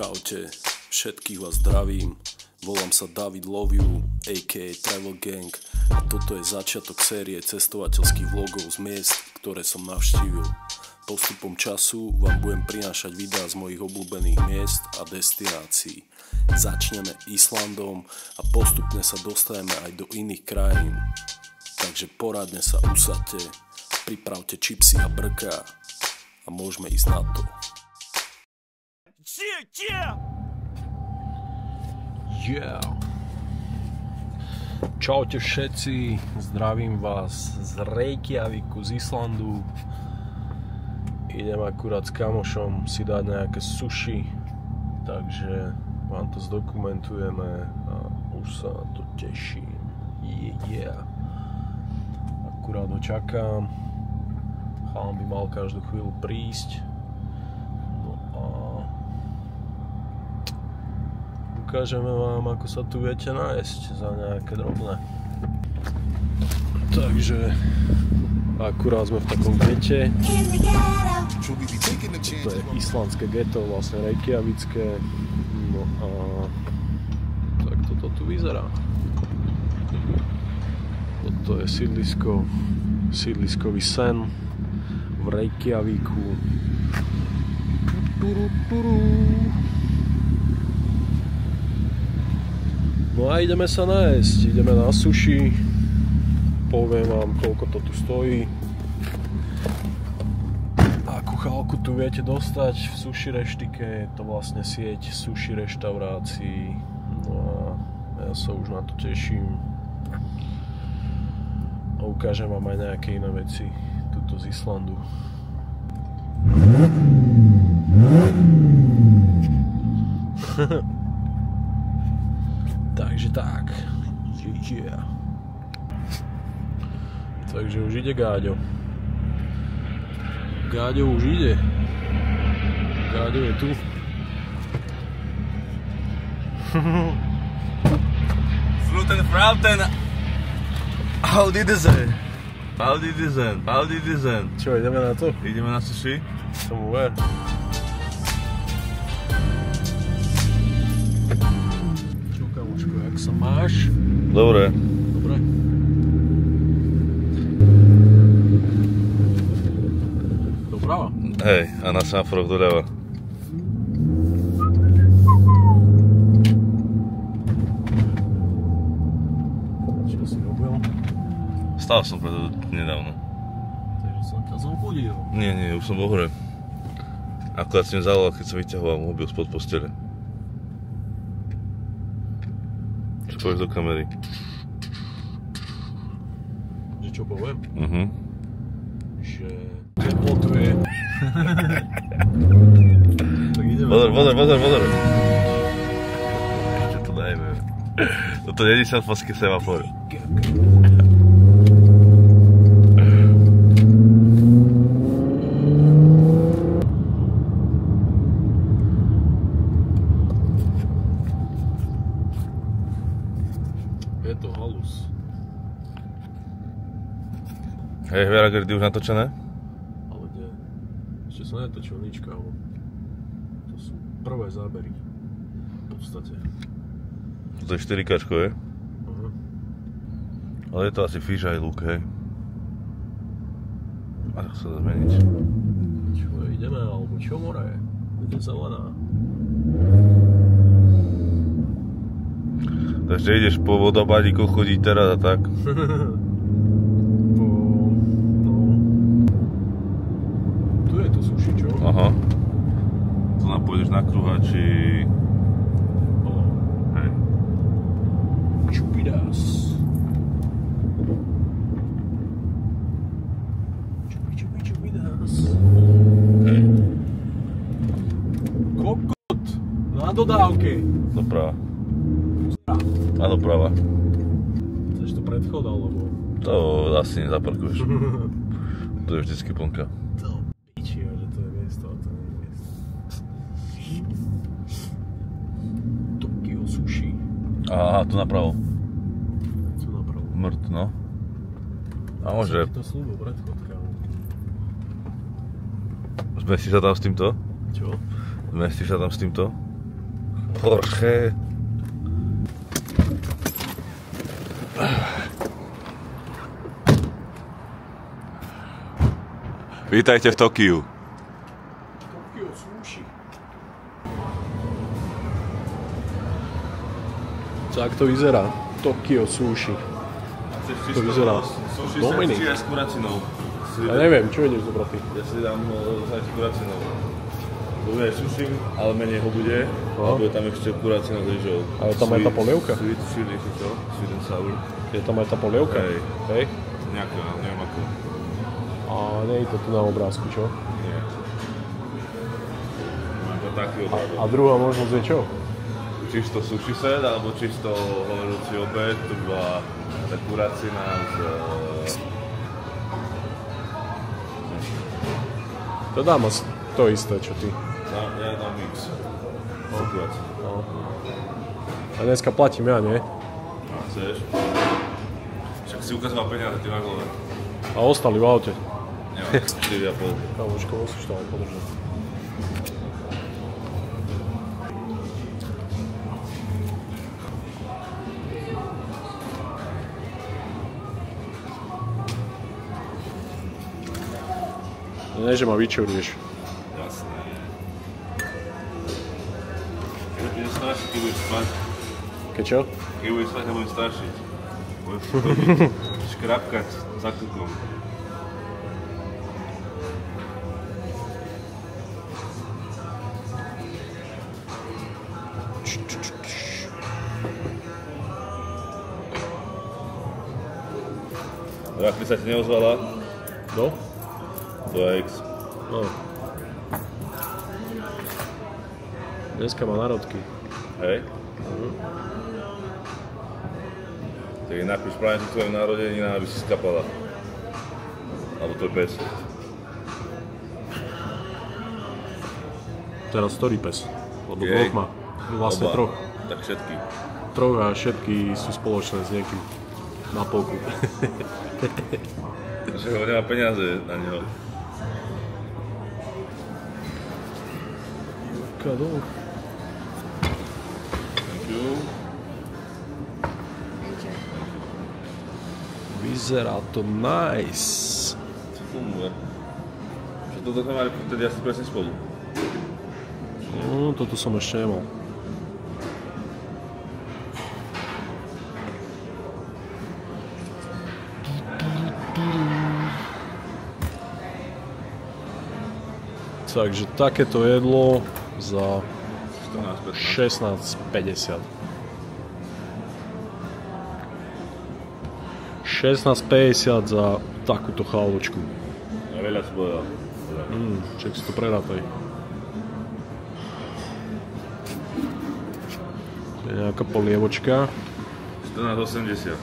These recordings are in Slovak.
Čaute, všetkých vás zdravím, volám sa David Love You, a.k.a. Travel Gang a toto je začiatok série cestovateľských vlogov z miest, ktoré som navštívil. Postupom času vám budem prinášať videá z mojich obľúbených miest a destinácií. Začneme Islandom a postupne sa dostaneme aj do iných krajín. Takže poradne sa usadte, pripravte čipsy a brká a môžeme ísť na to. Yeah. Čaute všetci, zdravím vás z Reykjavíku, z Islandu. Idem akurát s kamošom si dať nejaké sushi, takže vám to zdokumentujeme a už sa na to teším. Yeah. Akurát ho čakám, chalan by mal každú chvíľu prísť. No a ukážeme vám, ako sa tu viete nájsť za nejaké drobné. Takže akurát sme v takom gete. To je islandské geto, vlastne reykjavícké. No a tak toto tu vyzerá. Toto je sídliskový sen v Reykjavíku. No a ideme sa nájsť, ideme na sushi, poviem vám, koľko to tu stojí, akú chalku tu viete dostať v sushi reštike, je to vlastne sieť sushi reštaurácií, no a ja sa už na to teším a ukážem vám aj nejaké iné veci tuto z Islandu. Takže tak, yeah. Takže už ide Gáďo. Gáďo už ide. Gáďo je tu. Sluten Frauten. Howdy design. Howdy design. Howdy design. Čo, ideme na to? Ideme na sushi. Tomu ver. Čo, kamoško, jak sa máš? Dobre. Dobre. Doprava? Hej, a na semaforoch doľava. Čo si robil? Stál som preto nedávno. Takže som ťa zobudil. Nie, už som bol hore. Akurát si mi zavolal, keď som vyťahoval mobil spod postele. Čo povieš do kamery? Že čo poviem? Že teplotuje. Tak ideme. Pozor. Ešte to dajme. Toto nie je selfovský semafor. Je to halus. Hej, Hveragerdy už natočené? Ale nie. Ešte som netočil nič, kámo. To sú prvé zábery. V podstate. To je 4K, je? Ale je to asi fisheye look, hej? Ako sa dá zmeniť? Čo, ideme, alebo čo more je? Kde zelená? Takže ideš po vodopádíku chodiť teraz a tak? Tu je to sushi, čo? Aha. To nám pôjdeš na kruhači. Hej. Čupidas. Čupidas. Hej. Kokot. Na dodávke. Doprava. A doprava. Chceš to predchod, alebo? To asi nezaparkuješ. To je vždycky plnka. To pičia, že to je miesto a to nie je miesto. Tokyo sushi. Aha, tu napravo. Tu napravo. Mrt, no. A môže. To slúbil predchod, kámo. Zmestíš sa tam s týmto? Čo? Zmestíš sa tam s týmto? Porsche. Vítajte v Tokiu. Tokio sushi. Tak to vyzerá. Tokio sushi. To vyzerá. Dominik. Sushi s kuracinou. Ja neviem, čo ideš zobrať ty? Ja si dám s kuracinou. Bude aj sushi, ale menej ho bude. A bude tam ešte kuracina s rýžou. A je tam aj tá polievka? Sweet chili, to? Sweet and sour. Je tam aj tá polievka? Hej. Nejaká, neviem ako. A nie je to tu na obrázku, čo? Nie. Mám to taký obrázok. A druhá možnosť je čo? Čisto sushi set, alebo čisto hovorúci obed, to bola tá kuracina z... To dám asi to isté, čo ty. Ja dám mix. No. A dneska platím ja, nie? A chceš? Však si ukazoval peniaze, ty na hlave. A ostali v aute. Nemám, 4,5. Kamočko, musíš to aj podržať. Nie, že ma vyčurieš. Jasné. Keď budeš strašiť, keď budeš spať. Keď čo? Keď budeš spať, ja budem strašiť. Budeš škrapkať za krkom. Rakli sa ti neozvala? No? 2X. No. Dneska má narodky. Hej? Tak jej napíš práve tu tvojim narodeninám, aby si skapala. Alebo tvoj pes. Teraz ktorý pes? Lebo dvoch má. Vlastne Oba. troch. Tak všetky. Troch a všetky sú spoločné s niekým. Na polku. Že ho nemá peniaze na neho. Kado? Thank you. Vyzerá to nice. Funguje. Čo toto sme mali vtedy asi presne spolu. No, toto som ešte nemal. Takže takéto jedlo za 16,50. 16,50 za takúto cháločku. A veľa si povedal. Čak si to prerátaj. Je nejaká polievočka. 14,80.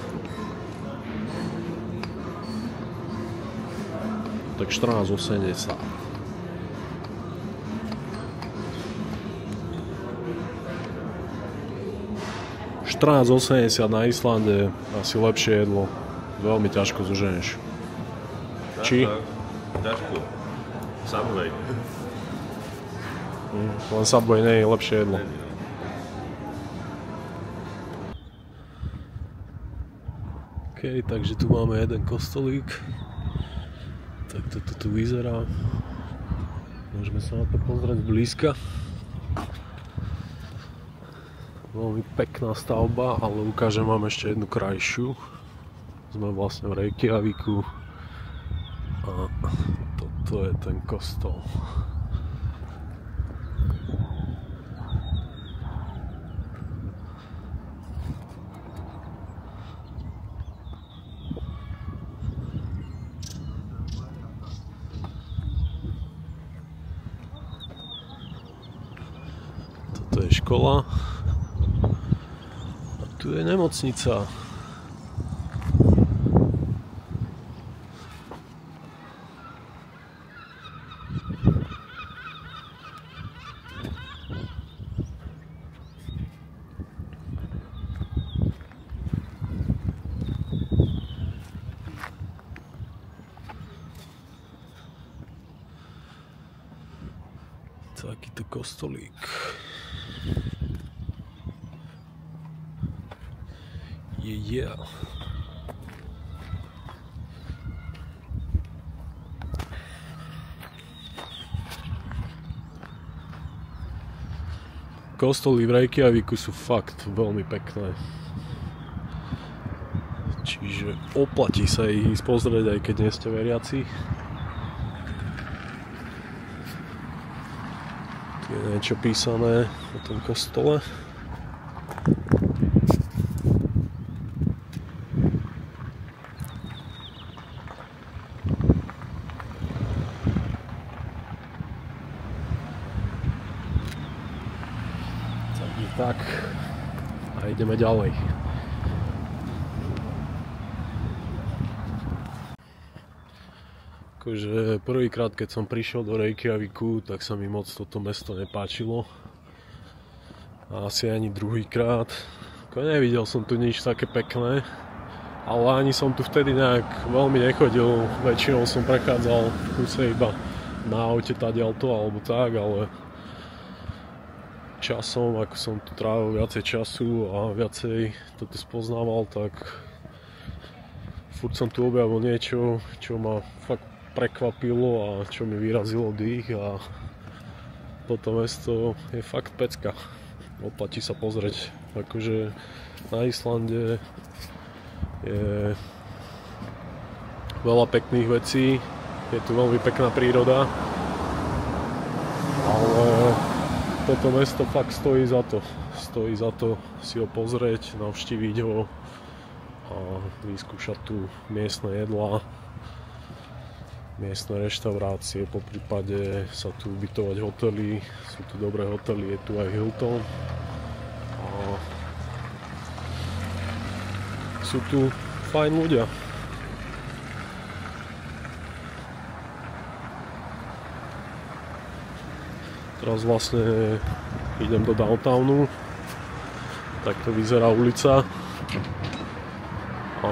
Tak 14,80. $14,80 na Islande, asi lepšie jedlo. Veľmi ťažko zoženieš. Či? Ťažko. Subway. Len Subway nie je lepšie jedlo. OK, takže tu máme jeden kostolík. Tak toto tu vyzerá. Môžeme sa na to pozrieť zblízka. Veľmi pekná stavba, ale ukážem vám ešte jednu krajšiu. Sme vlastne v Reykjavíku a toto je ten kostol. Toto je škola. Tu je nemocnica. Takýto kostolík. Yeah. Kostoly v Reykjavíku sú fakt veľmi pekné. Čiže oplatí sa ich ísť pozrieť, aj keď nie ste veriaci. Tu je niečo písané o tom kostole. Tak, a ideme ďalej. Akože prvýkrát, keď som prišiel do Reykjavíku, tak sa mi moc toto mesto nepáčilo. A asi ani druhýkrát. Nevidel som tu nič také pekné, ale ani som tu vtedy nejak veľmi nechodil. Väčšinou som prechádzal v kuse iba na aute tadiaľto alebo tak, ale časom, ako som tu trávil viacej času a viacej toto spoznával, tak furt som tu objavil niečo, čo ma fakt prekvapilo a čo mi vyrazilo dých a toto mesto je fakt pecka. Oplatí sa pozrieť. Akože na Islande je veľa pekných vecí, je tu veľmi pekná príroda, ale toto mesto fakt stojí za to. Stojí za to si ho pozrieť, navštíviť ho a vyskúšať tu miestne jedlá, miestne reštaurácie, poprípade sa tu ubytovať hotely, sú tu dobré hotely, je tu aj Hilton a sú tu fajn ľudia. Teraz vlastne idem do downtownu, takto vyzerá ulica a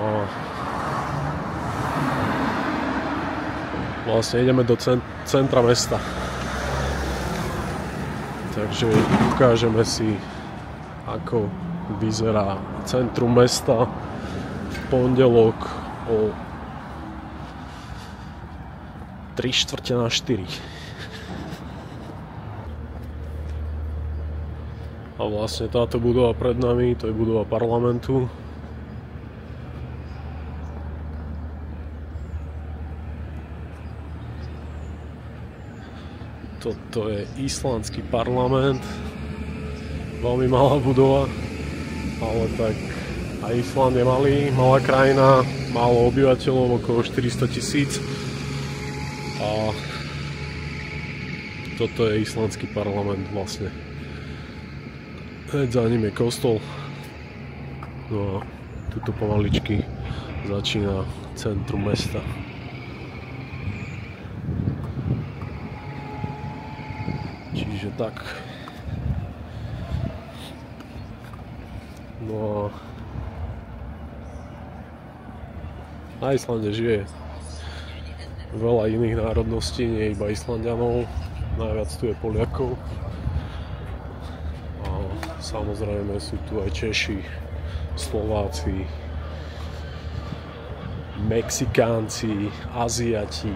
vlastne ideme do centra mesta, takže ukážeme si, ako vyzerá centrum mesta v pondelok o 3:45. A vlastne táto budova pred nami, to je budova parlamentu. Toto je islandský parlament. Veľmi malá budova, ale tak aj Island je malá krajina, málo obyvateľov, okolo 400 000. A toto je islandský parlament vlastne. Hneď za ním je kostol. No a tuto pomaličky začína centrum mesta. Čiže tak. No a na Islande žije veľa iných národností, nie iba Islanďanov. Najviac tu je Poliakov. Samozrejme sú tu aj Češi, Slováci, Mexikánci, Aziati,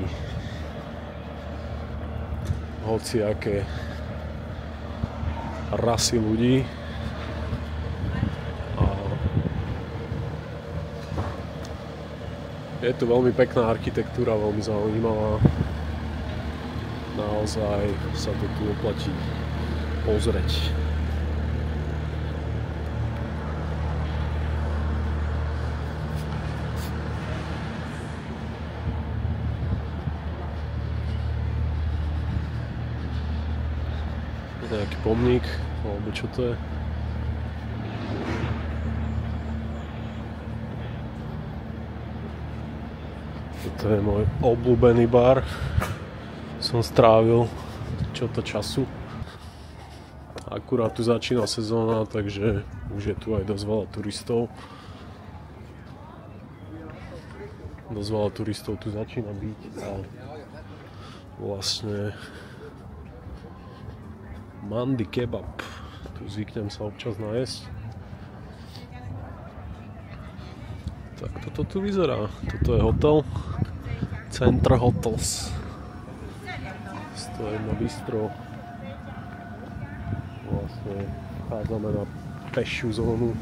hociaké rasy ľudí. A je tu veľmi pekná architektúra, veľmi zaujímavá. Naozaj sa to tu oplatí pozrieť. Nejaký pomník, alebo čo to je? Toto je môj obľúbený bar. Som strávil čo-to času. Akurát tu začína sezóna, takže už je tu aj dosť veľa turistov. Dosť veľa turistov tu začína byť a vlastne mandi kebab. Tu zvyknem sa občas najesť. takto to tu vyzerá. Toto je hotel Centra Hotels. To je jedno bistro. Vlastne vchádzame na pešiu zónu.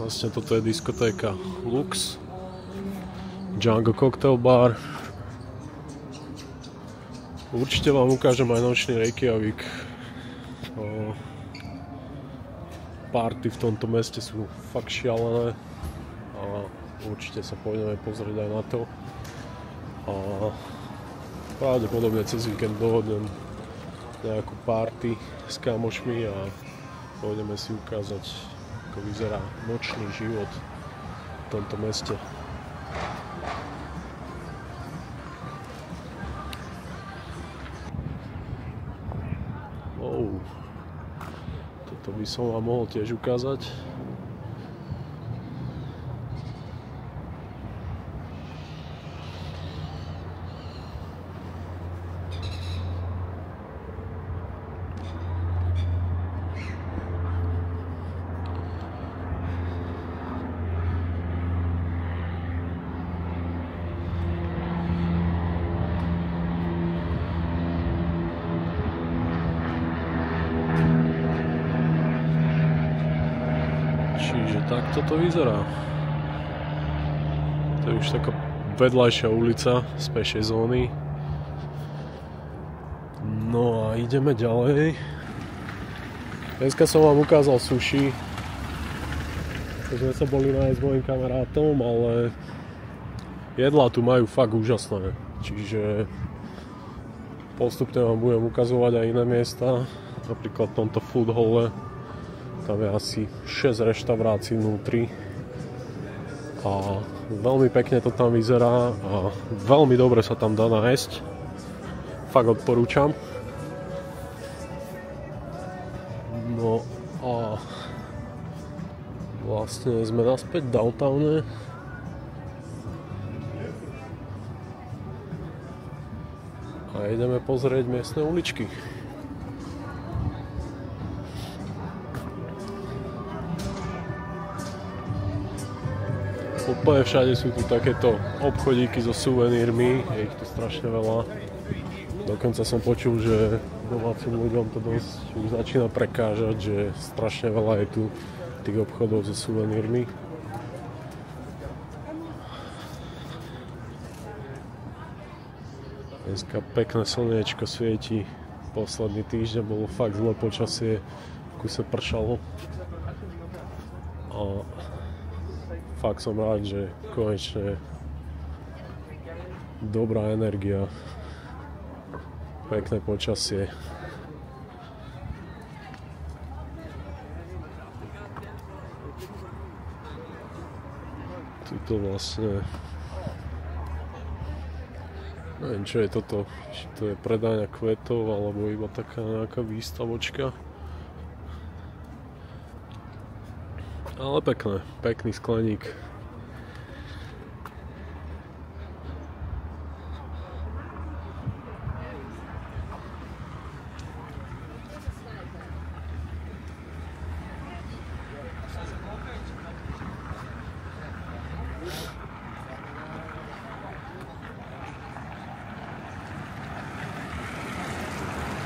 Vlastne toto je diskotéka Lux, Django Cocktail Bar. Určite vám ukážem aj nočný Reykjavík. Party v tomto meste sú fakt šialené a určite sa pôjdeme pozrieť aj na to. A pravdepodobne cez víkend dohodnem nejakú party s kamošmi a pôjdeme si ukázať, ako vyzerá nočný život v tomto meste. Toto by som vám mohol tiež ukázať. Čiže takto to vyzerá. To je už taká vedľajšia ulica z pešej zóny. No a ideme ďalej. Dneska som vám ukázal sushi. To sme sa boli nájsť s mojim kamarátom, ale jedlá tu majú fakt úžasné. Čiže postupne vám budem ukazovať aj iné miesta. Napríklad v tomto food halle. Tam je asi 6 reštaurácií vnútri a veľmi pekne to tam vyzerá a veľmi dobre sa tam dá nájsť. Fakt odporúčam. No a vlastne sme naspäť v downtowne. A ideme pozrieť miestne uličky. Úplne všade sú tu takéto obchodíky so suvenírmi, je ich tu strašne veľa. Dokonca som počul, že domácim ľuďom to dosť už začína prekážať, že strašne veľa je tu tých obchodov so suvenírmi. Dneska pekné slniečko svieti, posledný týždeň bolo fakt zlé počasie, v kuse pršalo. A fakt som rád, že konečne dobrá energia, pekné počasie. Tuto vlastne, neviem čo je toto, či to je predajňa kvetov alebo iba taká nejaká výstavočka. Ale pekné, pekný skleník.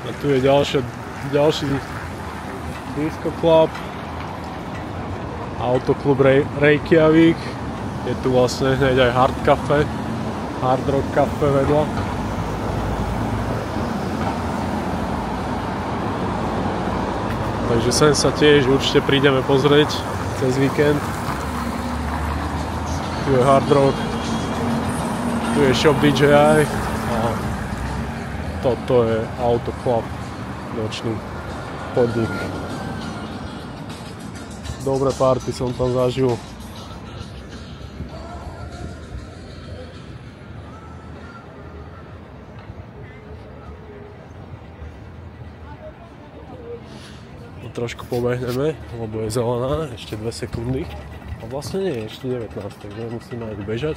A tu je ďalší disco club. Autoklub Reykjavík. Je tu vlastne hneď aj Hard Rock Cafe vedľa. Takže sem sa tiež určite prídeme pozrieť cez víkend. Tu je Hard Rock, tu je Shop DJI a toto je Auto Club, nočný podnik. Dobré party som tam zažil. Trošku pobehneme, lebo je zelená, ešte 2 sekundy. A vlastne nie, ešte 19, takže musíme aj bežať.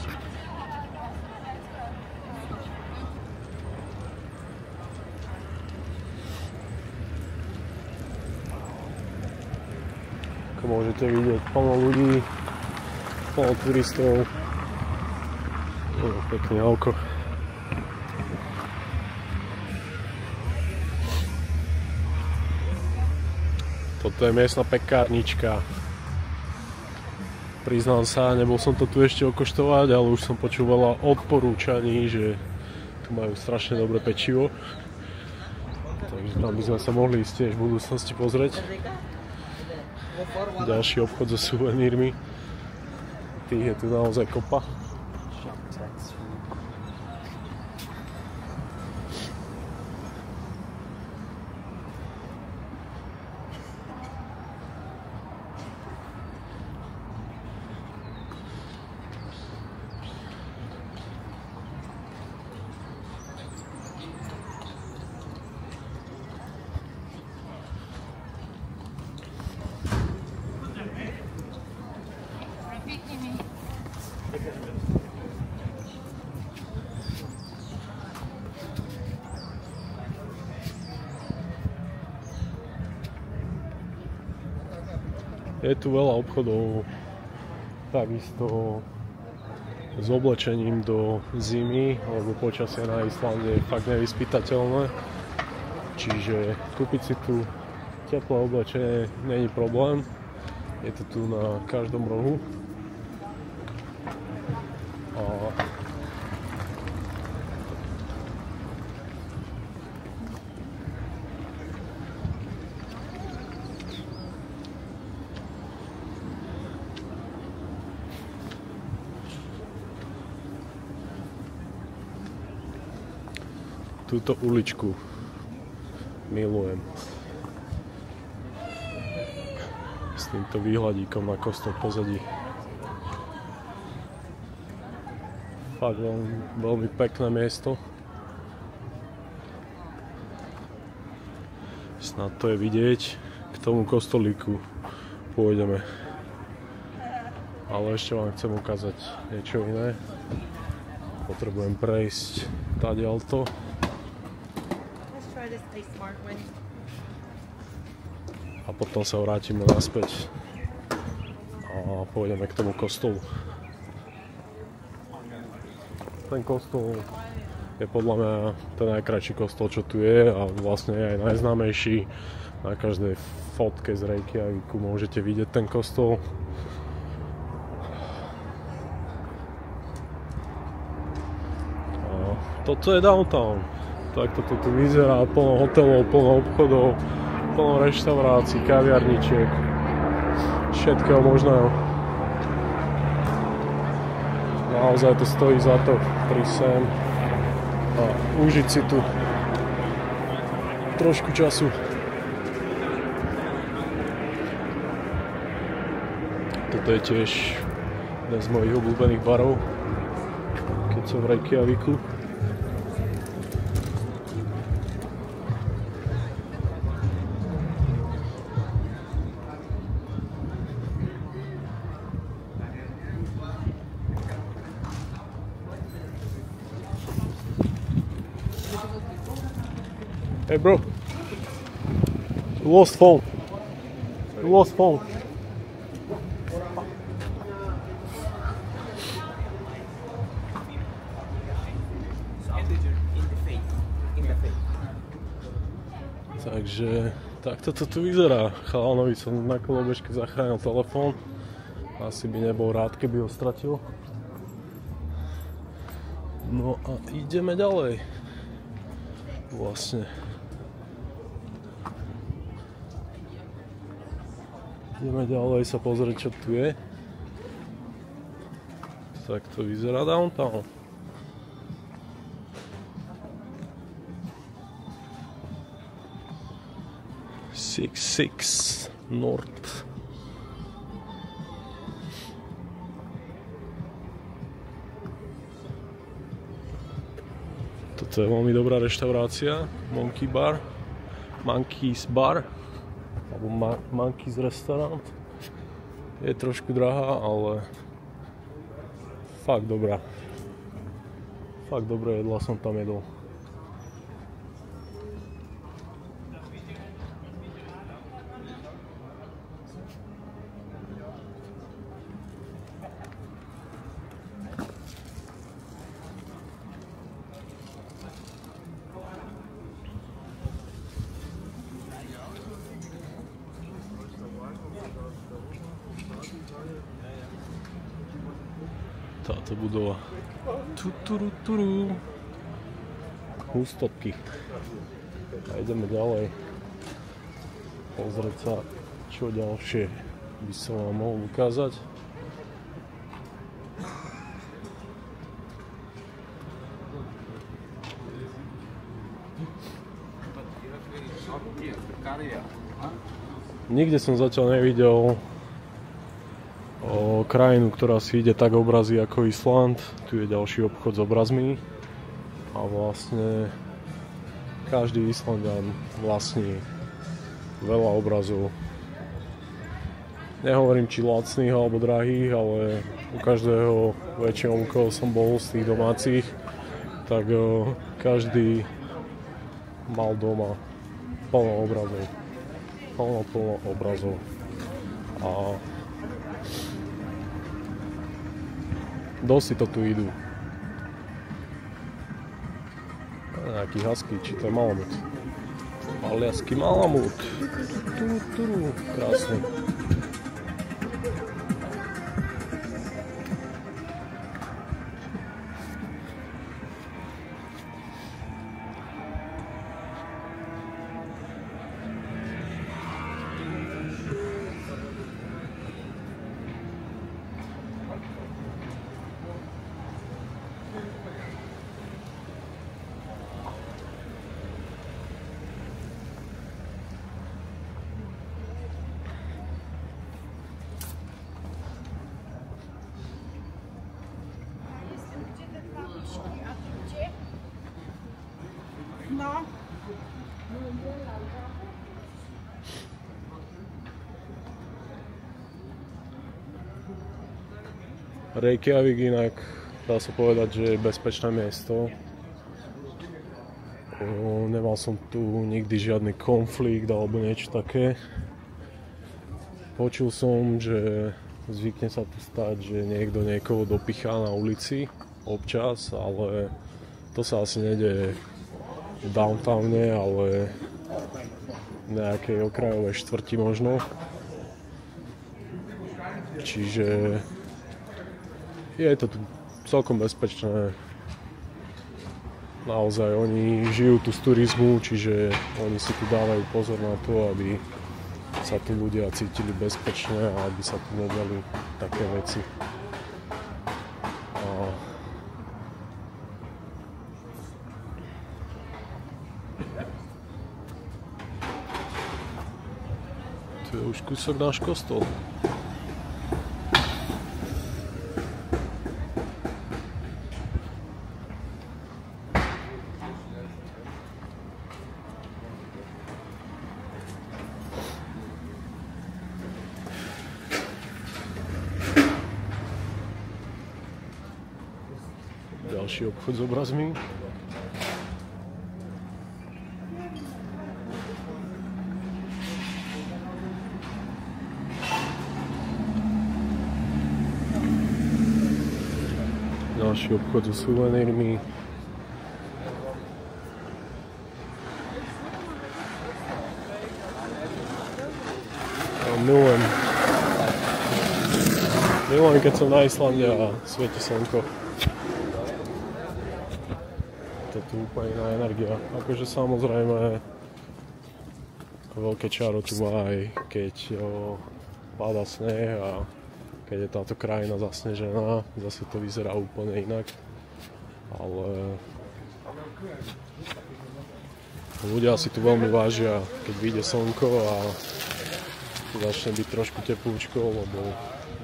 Ako môžete vidieť, plno ľudí, plno turistov. Pekné oko. Toto je miestna pekárnička. Priznám sa, nebol som to tu ešte okoštovať, ale už som počul veľa odporúčaní, že tu majú strašne dobré pečivo. Takže tam by sme sa mohli ísť tiež v budúcnosti pozrieť. Ďalší obchod so suvenírmi. Tých je tu naozaj kopa. Je tu veľa obchodov, takisto s oblečením do zimy, lebo počasie na Islande je fakt nevyspytateľné. Čiže kúpiť si tu teplé oblečenie není problém. Je to tu na každom rohu. Túto uličku milujem. S týmto výhľadíkom na kostol pozadí. Fakt veľmi pekné miesto. Snad to je vidieť. K tomu kostolíku pôjdeme. Ale ešte vám chcem ukázať niečo iné. Potrebujem prejsť tadiaľto. A potom sa vrátime naspäť a pôjdeme k tomu kostolu. Ten kostol je podľa mňa ten najkrajší kostol, čo tu je, a vlastne je aj najznámejší. Na každej fotke z Reykjavíku môžete vidieť ten kostol. A toto je downtown. Takto to tu vyzerá, plno hotelov, plno obchodov, plno reštaurácií, kaviarničiek, všetkého možného. Naozaj to stojí za to prísť sem a užiť si tu trošku času. Toto je tiež jeden z mojich obľúbených barov, keď som v Reykjavíku. Hey bro, you lost phone. You lost phone. Takže takto to tu vyzerá. Chalanovi som na kolobežke zachránil telefón. Asi by nebol rád, keby ho stratil. No a ideme ďalej. Vlastne Ideme ďalej sa pozrieť, čo tu je. Tak to vyzerá downtown. Six North. Toto je veľmi dobrá reštaurácia, Monkey's Bar, alebo Monkey's Restaurant. Je trošku drahá, ale fakt dobrá. Fakt dobré jedla som tam jedol. Táto budova. Hustotky. A ideme ďalej. Pozrieť sa, čo ďalšie by som vám mohol ukázať. Nikde som zatiaľ nevidel krajinu, ktorá si ide tak obrazy ako Island. Tu je ďalší obchod s obrazmi a vlastne každý Islanďan vlastní veľa obrazov. Nehovorím či lacných alebo drahých, ale u každého väčšinou, koho som bol z tých domácich, tak každý mal doma plno obrazov. Plno obrazov. A dosť si to tu idú. Nejaký husky, či to je malamut. Aliaský malamut. Krásny. No. Reykjavík inak dá sa povedať, že je bezpečné miesto. Nemal som tu nikdy žiadny konflikt alebo niečo také. Počul som, že zvykne sa tu stať, že niekto niekoho dopichá na ulici občas, ale to sa asi nedeje v downtowne, ale v nejakej okrajovej štvrti možno. Čiže je to tu celkom bezpečné. Naozaj oni žijú tu z turizmu, čiže oni si tu dávajú pozor na to, aby sa tu ľudia cítili bezpečne a aby sa tu nediali také veci. Tu je už kúsok náš kostol. Ďalší obchod s obrazmi. Ďalší obchod so suvenírmi. Milujem, keď som na Islande a svieti slnko. To je tu úplne iná energia. Akože samozrejme veľké čaro tu má aj keď páda sneh a keď je táto krajina zasnežená, zase to vyzerá úplne inak. Ale ľudia si tu veľmi vážia, keď vyjde slnko a začne byť trošku teplúčko, lebo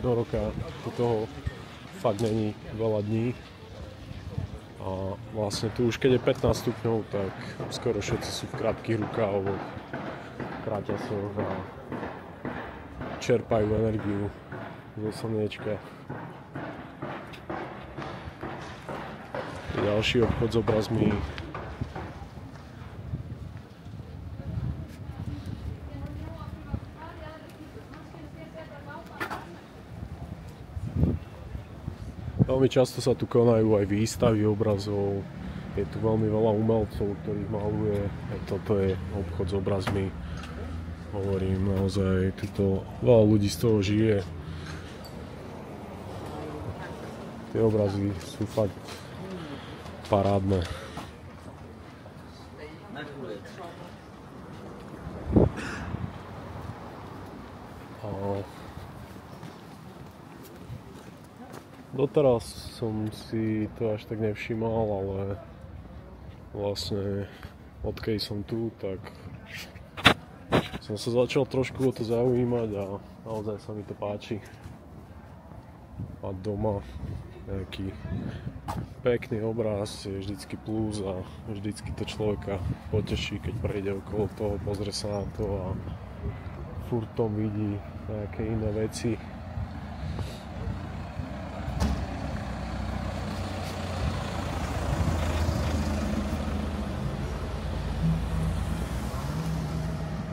do roka tu toho fakt není veľa dní. A vlastne tu už keď je 15 stupňov, tak skoro všetci sú v krátkych rukávoch, kráťasoch a čerpajú energiu zo slniečka. Ďalší obchod s obrazmi. Veľmi často sa tu konajú aj výstavy obrazov, je tu veľmi veľa umelcov, ktorých maluje, aj toto je obchod s obrazmi. Hovorím, naozaj, tuto veľa ľudí z toho žije. Tie obrazy sú fakt parádne. Doteraz som si to až tak nevšímal, ale vlastne odkedy som tu, tak som sa začal trošku o to zaujímať a naozaj sa mi to páči. A doma nejaký pekný obraz je vždycky plus a vždycky to človeka poteší, keď prejde okolo toho, pozrie sa na to a furt tom vidí nejaké iné veci.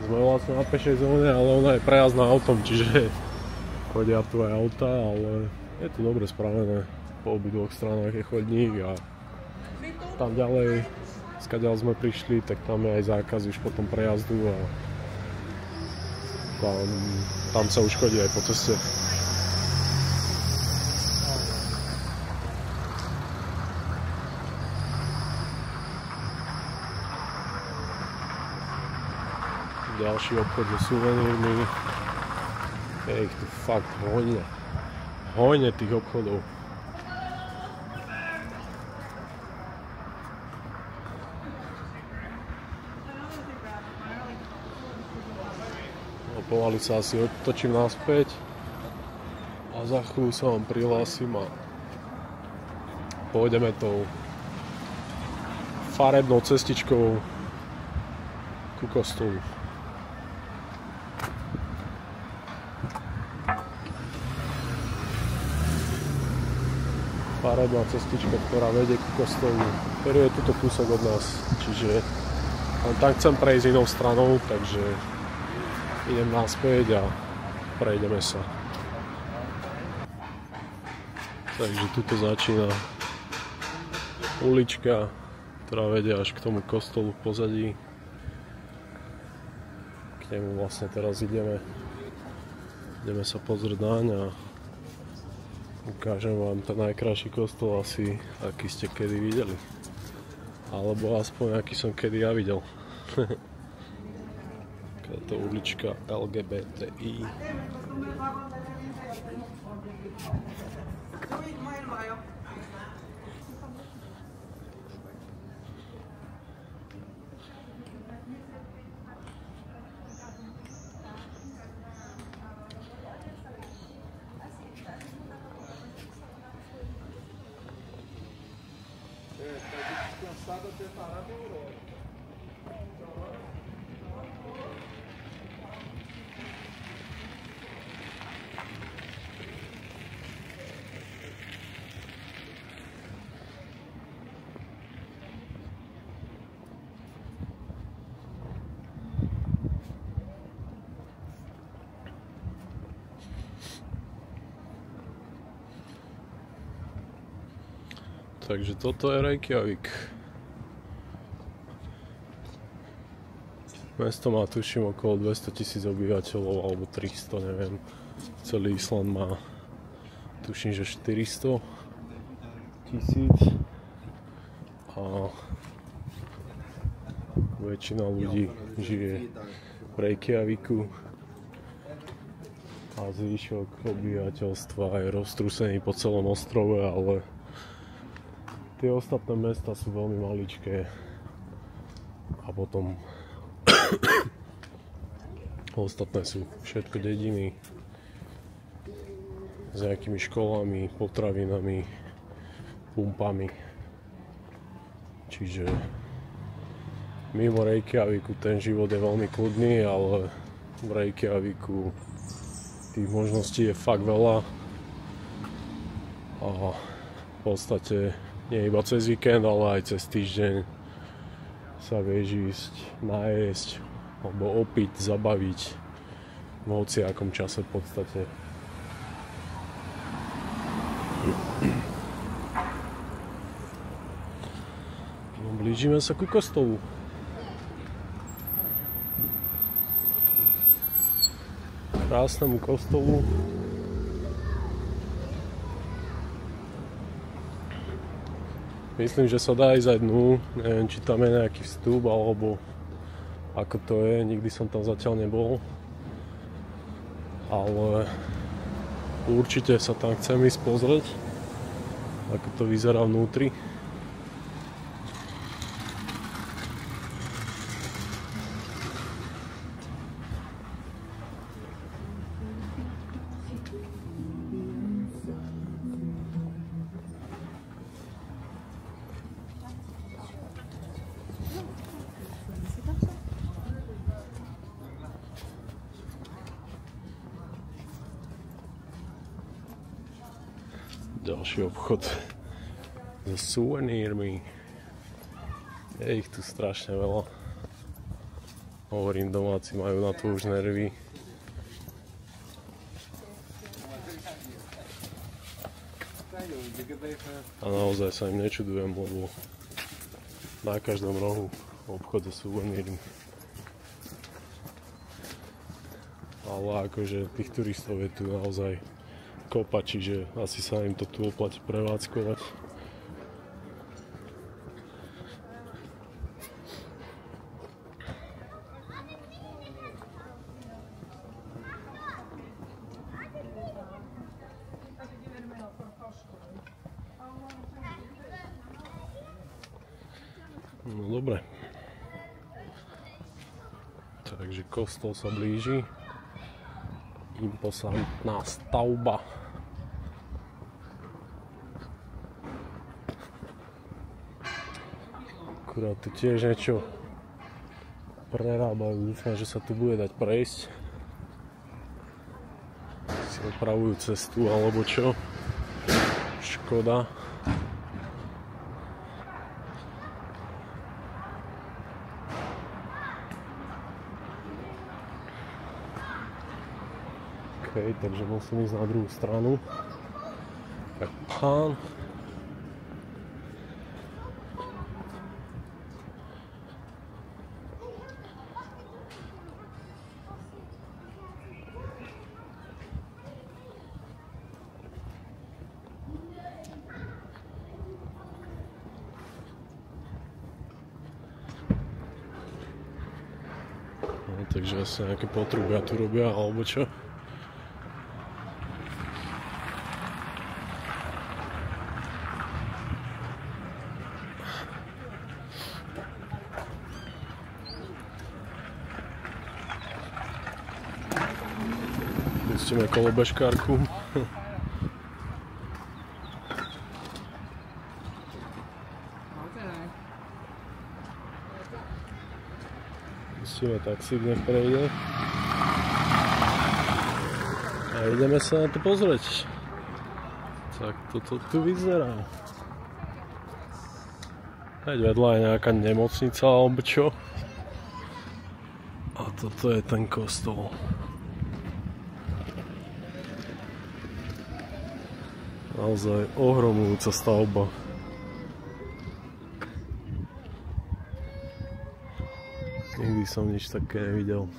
Sme vlastne na pešej zóne, ale ona je prejazdná autom, čiže chodia tu aj auta, ale je to dobre spravené. Po obidvoch stranách je chodník a tam ďalej, skadiaľ sme prišli, tak tam je aj zákaz už potom prejazdu a tam sa už chodí aj po ceste. Ďalší obchod so suvenírmi. Je ich tu fakt hojne. Hojne tých obchodov. Pomaly sa asi otočím naspäť a za chvíľu sa vám prihlásim a pôjdeme tou farebnou cestičkou ku kostolu. Farebná cestička, ktorá vedie ku kostolu, ktorý je tuto kúsok od nás, čiže tam chcem prejsť inou stranou, takže idem naspäť a prejdeme sa. Takže tuto začína ulička, ktorá vedie až k tomu kostolu v pozadí. K nemu vlastne teraz ideme. Ideme sa pozrieť naň a ukážem vám ten najkrajší kostol asi, aký ste kedy videli. Alebo aspoň aký som kedy ja videl. Táto ulička LGBTI. Descansada, preparada, Aurora. Takže toto je Reykjavík. Mesto má tuším okolo 200 000 obyvateľov alebo 300, neviem. Celý Island má tuším, že 400 000 a väčšina ľudí žije v Reykjavíku. a zvyšok obyvateľstva je roztrúsený po celom ostrove, ale tie ostatné mesta sú veľmi maličké a potom ostatné sú všetko dediny s nejakými školami, potravinami, pumpami. Čiže mimo Reykjavíku ten život je veľmi kľudný, ale v Reykjavíku tých možností je fakt veľa a v podstate nie iba cez víkend, ale aj cez týždeň sa vieš ísť, najesť alebo opiť, zabaviť v hociakom čase v podstate. No, blížime sa ku kostolu. Krásnemu kostolu. Myslím, že sa dá ísť aj dnu. Neviem, či tam je nejaký vstup, alebo ako to je. Nikdy som tam zatiaľ nebol. Ale určite sa tam chcem ísť pozrieť, ako to vyzerá vnútri. Ďalší obchod so suvenírmi. Je ich tu strašne veľa. Hovorím, domáci majú na to už nervy. A naozaj sa im nečudujem, lebo na každom rohu obchod so suvenírmi. Ale akože tých turistov je tu naozaj kopa, čiže asi sa im to tu oplatí prevádzkovať. No dobre. Takže kostol sa blíži. Imposantná stavba. Akurát tu tiež niečo prerábajú. Dúfam, že sa tu bude dať prejsť. Si opravujú cestu alebo čo. Škoda. Takže musím ísť na druhú stranu. Tak pán. No, takže asi nejaké potrubia tu robia, alebo čo? Pustíme kolobežkárku. Pustíme taxík, nech prejde. A ideme sa na to pozrieť. Tak toto tu vyzerá. Veď vedľa je nejaká nemocnica alebo čo. A toto je ten kostol. Naozaj ohromujúca stavba. Nikdy som nič také nevidel.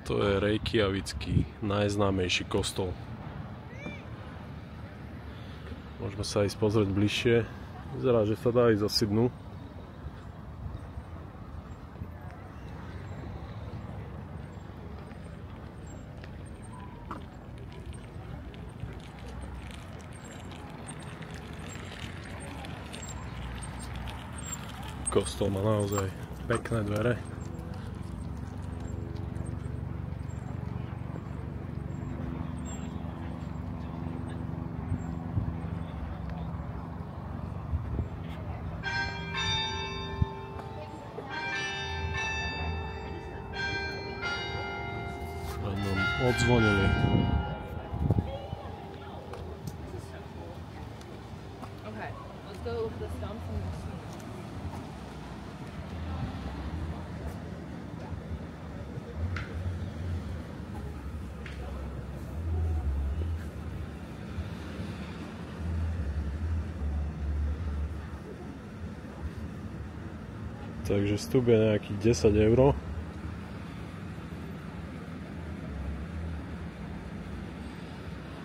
To je Reykjavický najznámejší kostol. Môžeme sa ísť pozrieť bližšie. Vyzerá, že sa dá ísť zo Sydnu. Kostol má naozaj pekné dvere. Odzvonili. Okay, let's go with the stumps and the sea. Takže vstup je nejakých 10 €.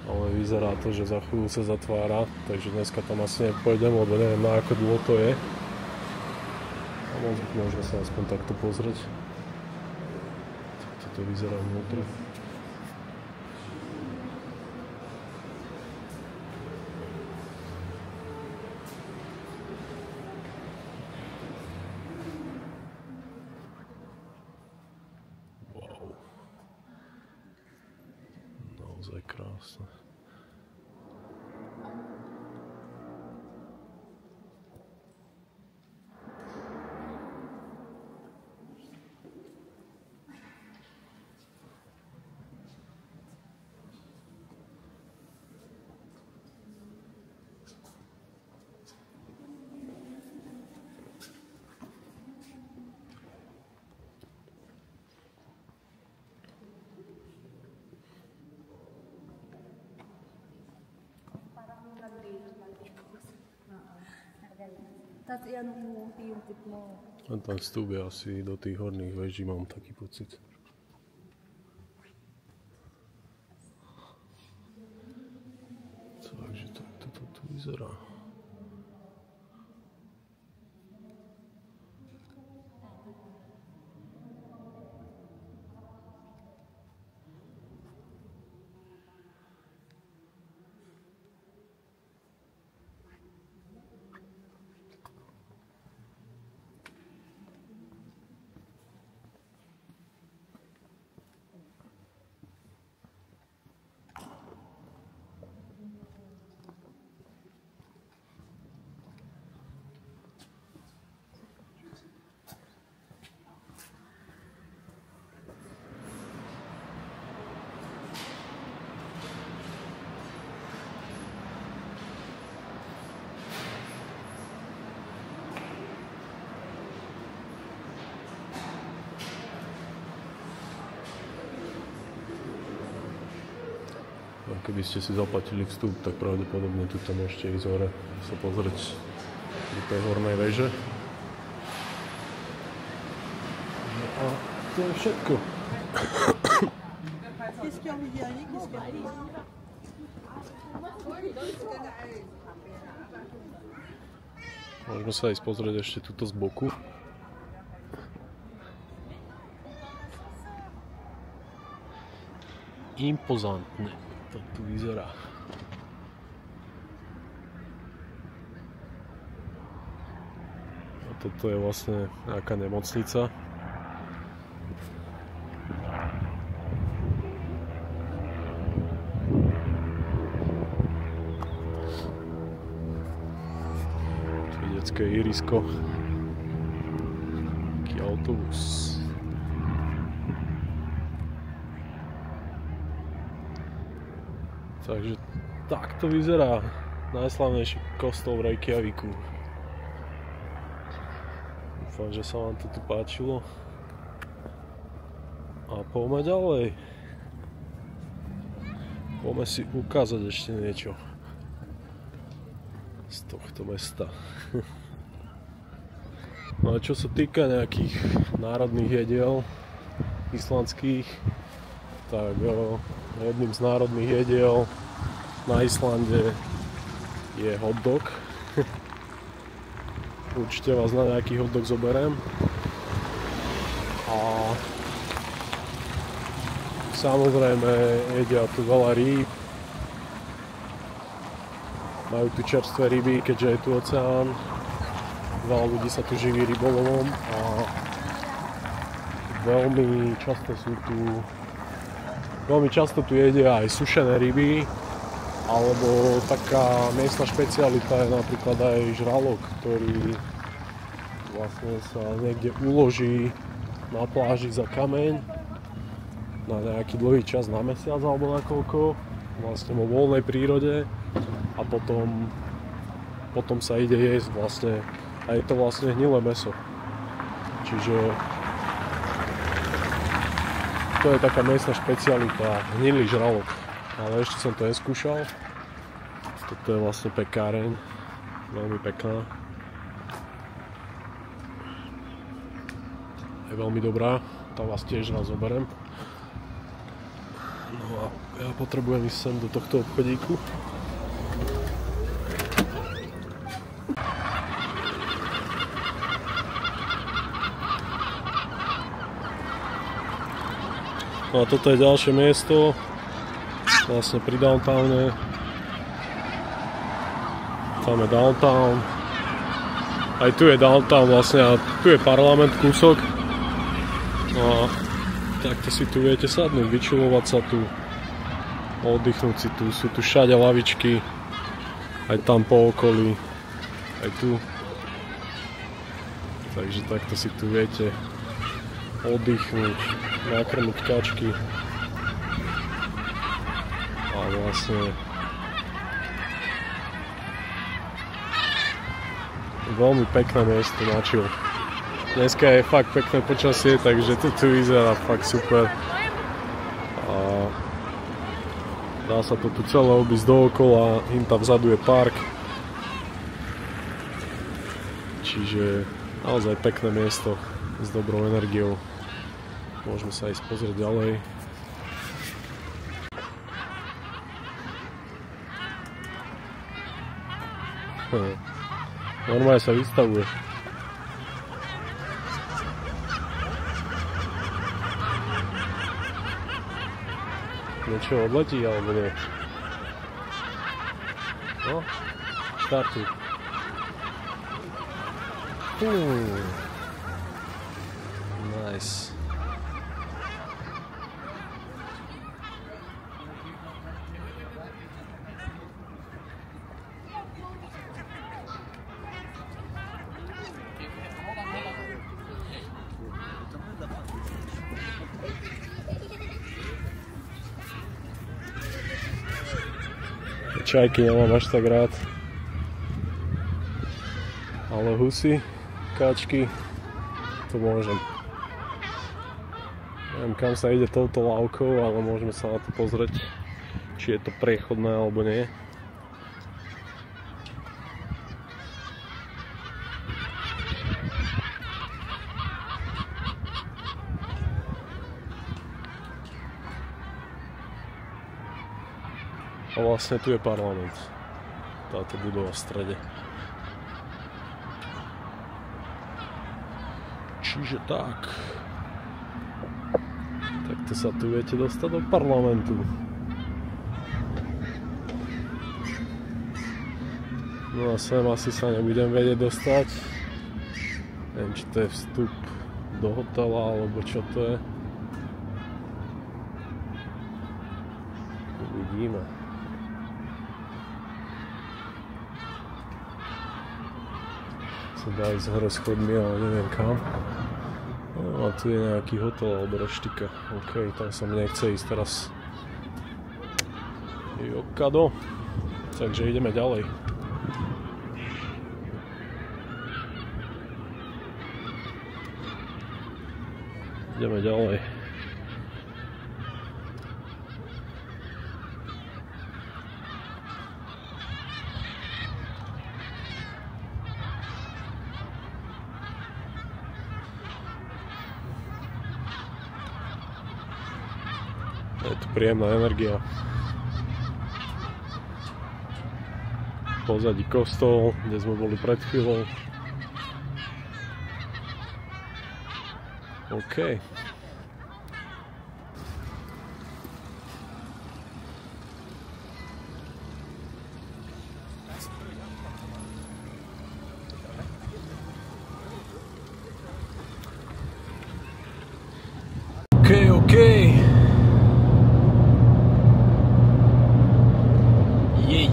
Ale vyzerá to, že za chvíľu sa zatvára, takže dneska tam asi nepôjdem, lebo neviem, na ako dlho to je. A môžeme sa aspoň takto pozrieť. Tak to vyzerá vnútri. Wow. Naozaj krásne. A ten vstup je asi do tých horných veží, mám taký pocit. Takže takto to tu vyzerá. Keby ste si zaplatili vstup, tak pravdepodobne tu tam môžete ísť hore sa pozrieť do tej hornej veže. No a to je všetko. Môžeme sa ísť pozrieť ešte tuto z boku. Impozantné to tu vyzerá. A toto je vlastne nejaká nemocnica. Tu je detské ihrisko. Taký autobus. Takže takto vyzerá najslavnejší kostol v Reykjavíku. Dúfam, že sa vám to tu páčilo. A poďme ďalej. Poďme si ukázať ešte niečo z tohto mesta. No a čo sa týka nejakých národných jediel islandských, tak jedným z národných jediel na Islande je hotdog. Určite vás na nejaký hotdog zoberiem. A samozrejme jedia tu veľa rýb. Majú tu čerstvé ryby, keďže je tu oceán. Veľa ľudí sa tu živí rybolovom a veľmi často tu jedia aj sušené ryby, alebo taká miestna špecialita je napríklad aj žralok, ktorý vlastne sa niekde uloží na pláži za kameň na nejaký dlhý čas, na mesiac alebo na koľko, vlastne vo voľnej prírode. A potom sa ide jesť vlastne, a je to vlastne hnilé mäso. Čiže to je taká miestna špecialita, hnilý žralok. Ale ešte som to neskúšal. Toto je vlastne pekáreň, veľmi pekná. Je veľmi dobrá, tam vás tiež raz zoberiem. No a ja potrebujem ísť sem do tohto obchodíku. No a toto je ďalšie miesto, vlastne pri downtowne. Tam je downtown. Aj tu je downtown vlastne a tu je parlament kúsok. No a takto si tu viete sadnúť, vyčilovať sa tu, oddychnúť si tu, sú tu všade lavičky, aj tam po okolí, aj tu. Takže takto si tu viete oddychnúť, nakrmiť kačky a vlastne veľmi pekné miesto na chill. Dneska je fakt pekné počasie, takže to tu vyzerá fakt super a dá sa to tu celé obísť dookola, tam vzadu je park, čiže naozaj pekné miesto s dobrou energiou. Môžeme sa ísť pozrieť ďalej. Normálne sa vystavuje. Niečo odletí, alebo nie? No, štartuj. Nice. Čajky nemám až tak rád, ale husy, kačky, to môžem. Neviem, kam sa ide touto lávkou, ale môžeme sa na to pozrieť, či je to priechodné alebo nie. A vlastne tu je parlament, táto budova v strede. Čiže tak. Takto sa tu viete dostať do parlamentu. No a sem asi sa nebudem vedieť dostať. Neviem, či to je vstup do hotela, alebo čo to je. Uvidíme. Dá ísť hore schodmi, ale neviem kam. No a tu je nejaký hotel alebo reštika. OK, tam sa mi nechce ísť teraz. Jokado. Takže ideme ďalej. Ideme ďalej. Je tu príjemná energia. Pozadí kostol, kde sme boli pred chvíľou. OK. OK.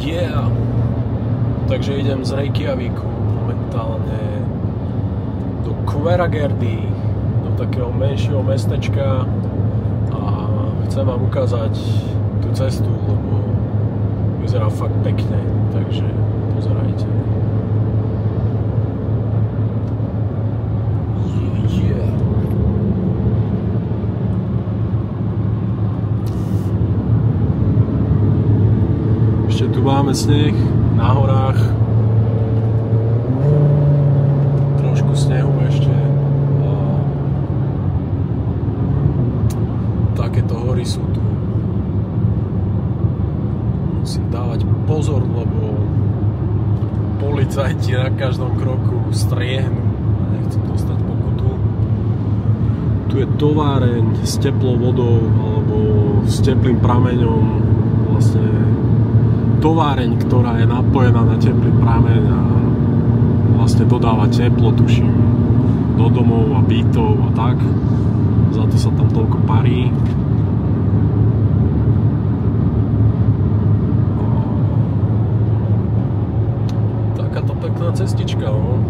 Yeah. Takže idem z Reykjavíku momentálne do Hveragerði, do takého menšieho mestečka a chcem vám ukázať tú cestu, lebo vyzerá fakt pekne, takže pozerajte. Yeah. Ešte tu máme sneh na horách. Trošku snehu ešte. A takéto hory sú tu. Musím dávať pozor, lebo policajti na každom kroku striehnú a nechcem dostať pokutu. Tu je továreň s teplou vodou alebo s teplým prameňom, vlastne továreň, ktorá je napojená na teplý prameň a vlastne dodáva teplo, tuším, do domov a bytov a tak. Za to sa tam toľko parí. Takáto pekná cestička, no.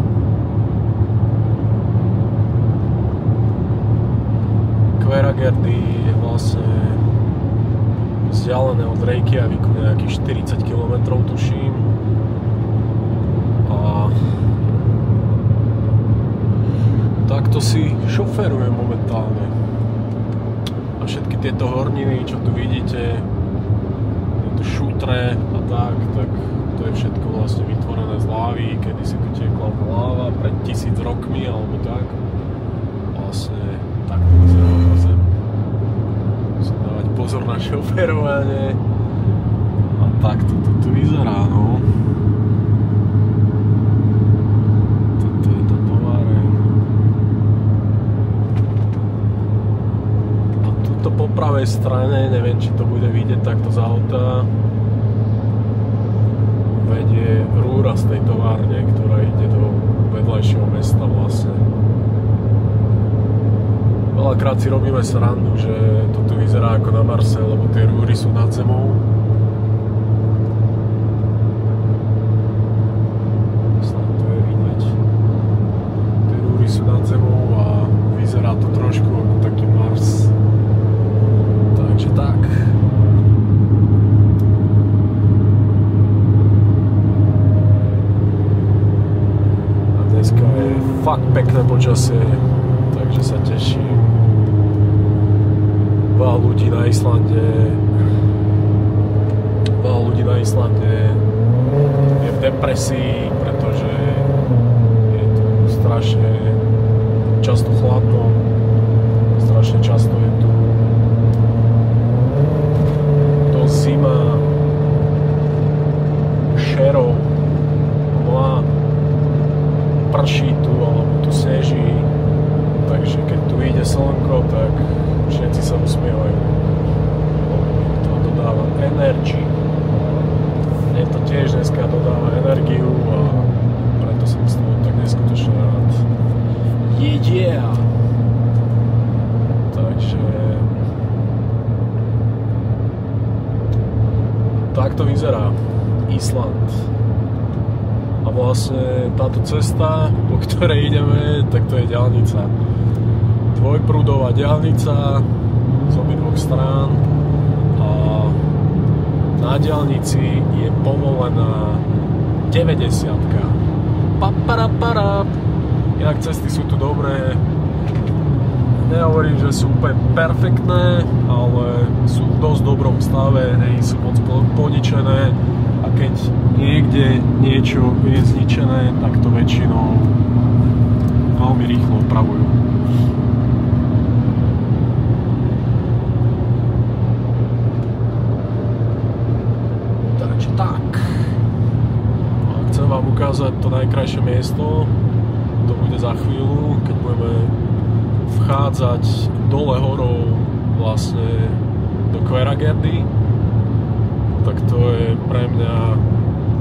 Hveragerði je vlastne vzdialené od Reykjavíku nejakých 40 km, tuším. A takto si šoferujem momentálne. A všetky tieto horniny, čo tu vidíte, tieto šutre a tak to je všetko vlastne vytvorené z lávy, kedy si tu tiekla láva pred 1000 rokmi alebo tak. Vlastne takto vyzerá na zem. Musím dávať pozor na šoferovanie. A takto to tu vyzerá, no. Toto je tá továreň. A tuto po pravej strane, neviem, či to bude vidieť takto z auta, vedie rúra z tej továrne, ktorá ide do vedľajšieho mesta vlastne. Veľakrát si robíme srandu, že to tu vyzerá ako na Marse, lebo tie rúry sú nad zemou. Snad to je vidieť. Tie rúry sú nad zemou a vyzerá to trošku ako taký Mars. Takže tak. A dneska je fakt pekné počasie, takže sa teším. Veľa ľudí na Islande je v depresii, pretože je tu strašne často chladno, strašne často je tu dosť zima, šero, mlá, prší tu alebo tu sneží, takže keď tu ide slnko, tak všetci sa usmievajú. To dodáva energii. Mne to tiež dneska dodáva energiu a preto som z toho tak neskutočne rád. Yeah! Takže tak to vyzerá Island. A vlastne táto cesta, po ktorej ideme, tak to je diaľnica. Dvojprúdová diaľnica z obidvoch strán a na diaľnici je povolená 90-ka. Paparapara. Inak cesty sú tu dobré. Nehovorím, že sú úplne perfektné, ale sú v dosť dobrom stave, nie sú moc poničené a keď niekde niečo je zničené, tak to väčšinou veľmi rýchlo opravujú. vám ukázať to najkrajšie miesto. To bude za chvíľu, keď budeme vchádzať dole horou vlastne do Hveragerði. Tak to je pre mňa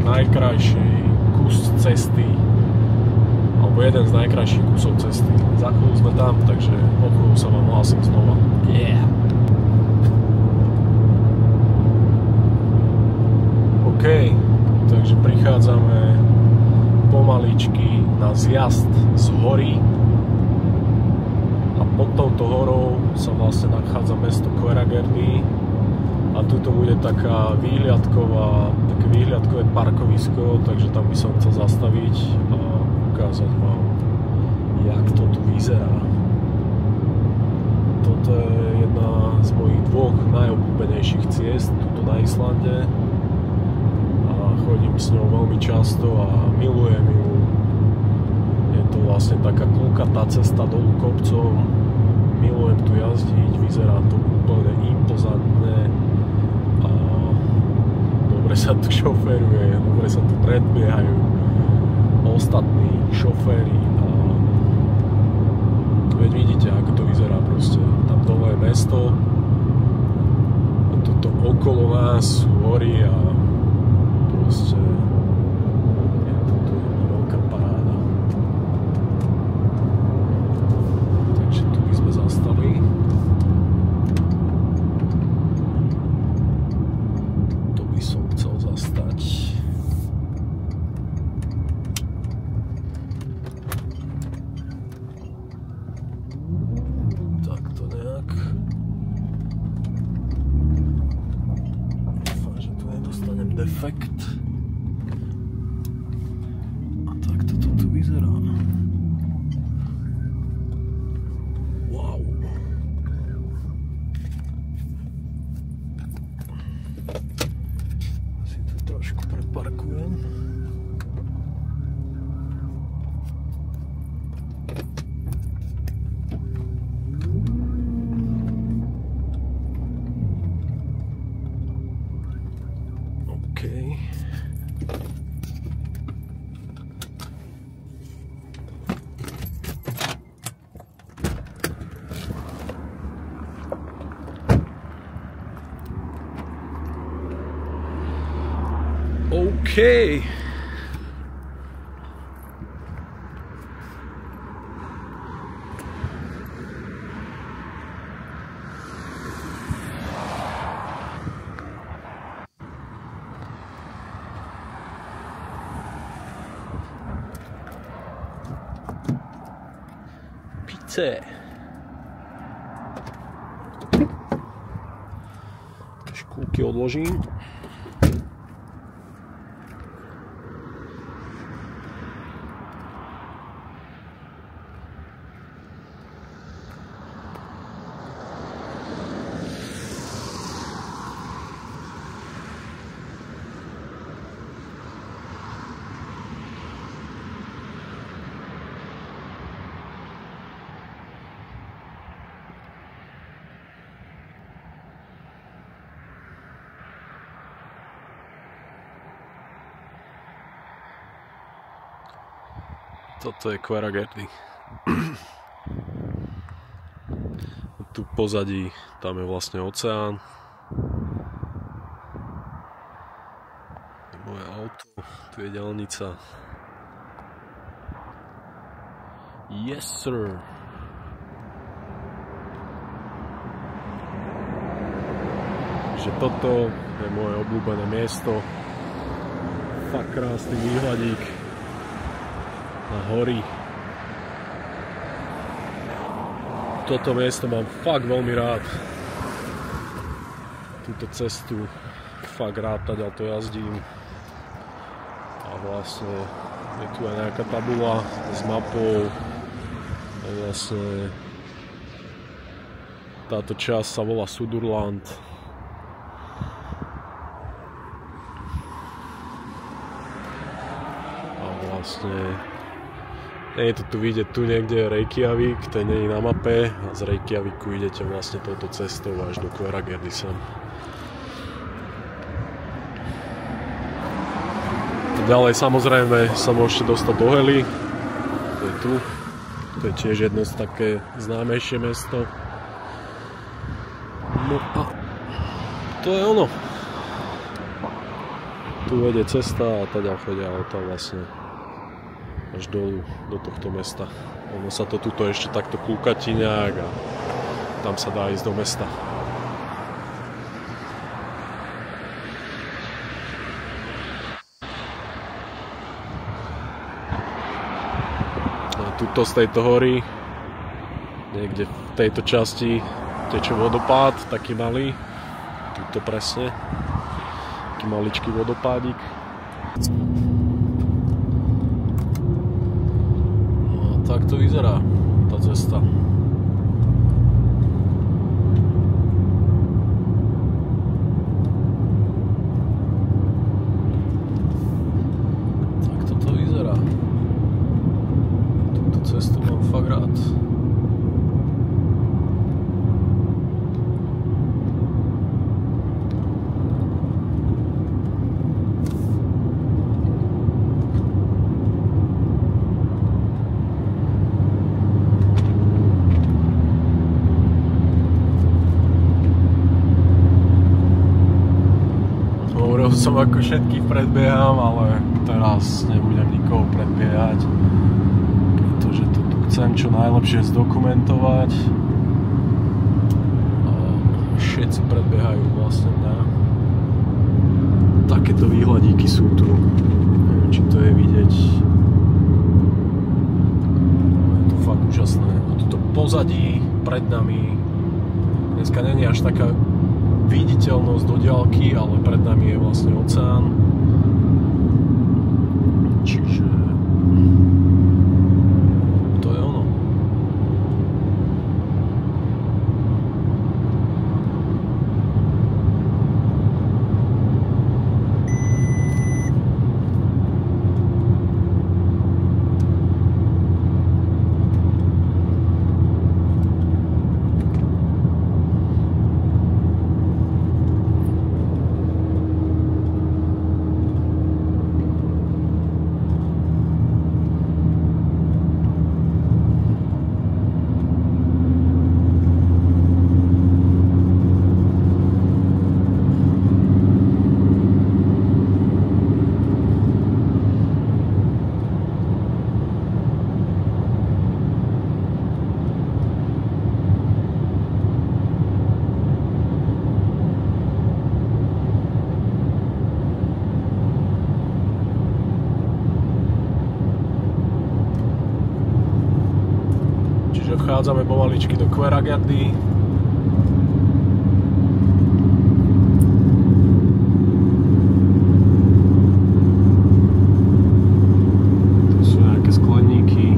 najkrajší kus cesty, alebo jeden z najkrajších kusov cesty. Za chvíľu sme tam, takže o chvíľu sa vám hlásim znova. Yeah! OK, takže prichádzame pomaličky na zjazd z hory a pod touto horou sa vlastne nachádza mesto Hveragerði a tuto bude také výhľadkové parkovisko, takže tam by som chcel zastaviť a ukázať vám, jak to tu vyzerá. Toto je jedna z mojich dvoch najobľúbenejších ciest tuto na Islande. Chodím s ňou veľmi často a milujem ju. Je to vlastne taká klukatá cesta dolu kopcom. Milujem tu jazdiť, vyzerá to úplne impozantné a dobre sa tu šoferuje, dobre sa tu predbiehajú ostatní šoféri a veď vidíte, ako to vyzerá proste. Tam dole je mesto a tuto okolo nás sú hory a proste je to tu jedna veľká paráda. Takže tu by sme zastali. To by som chcel zastať. Tak to nejak. Dúfam, že tu nedostanem defekt. OK. Pizze. Škúlky odložím. Toto je Hveragerði. Tu pozadí, tam je vlastne oceán. Moje auto, tu je diaľnica. Yes, sir. Takže toto je moje obľúbené miesto. Fakt krásny výhľadík na hory. Toto miesto mám fakt veľmi rád. Túto cestu fakt rád taďal to jazdím. A vlastne je tu aj nejaká tabula s mapou. A vlastne táto časť sa volá Sudurland. A vlastne nie je to tu vidieť, tu niekde je Reykjavík, ten nie je na mape a z Reykjavíku idete vlastne touto cestou až do Hveragerði sem. Ďalej samozrejme sa môžete dostať do Hely. To je tu. To je tiež jedno z také známejšie mesto. No a to je ono. Tu vedie cesta a teda chodia auta vlastne až dolu do tohto mesta. Ono sa to tuto ešte takto kľúkati nejak a tam sa dá ísť do mesta. Tuto z tejto hory, niekde v tejto časti tečie vodopád, taký malý, tuto presne, taký maličký vodopádik. No, tak to vyzerá tá cesta. Tak toto vyzerá. Cestu mám fakt rád. Hovoril som, ako všetkých predbieham, ale teraz nebudem nikoho predbiehať. Pretože to tu chcem čo najlepšie zdokumentovať. A všetci predbiehajú vlastne na takéto výhľadíky sú tu. Neviem, či to je vidieť. Je to fakt úžasné. A tuto pozadí pred nami dneska není až taká viditeľnosť do diaľky, ale pred nami je vlastne oceán. Čiže vchádzame pomaličky do Hveragerdy. Tu sú nejaké skleníky.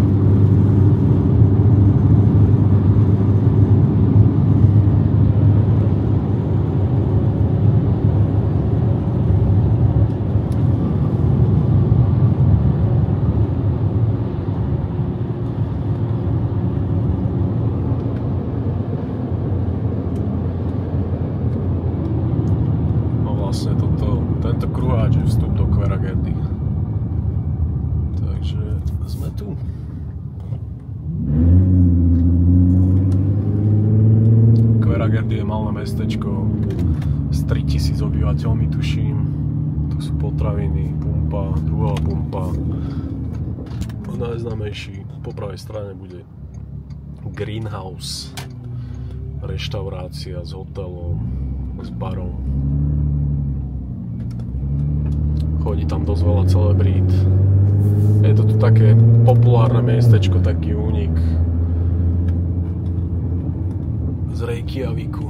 Tento kruháč je vstup do Hveragerdy. Takže sme tu. Hveragerdy je malé mestečko s 3000 obyvateľmi, tuším. Tu sú potraviny, pumpa, druhá pumpa. Najznámejší po pravej strane bude Greenhouse, reštaurácia s hotelom, s barom. Chodí tam dosť veľa celebrít. Je to tu také populárne miestečko, taký únik z Reykjavíku.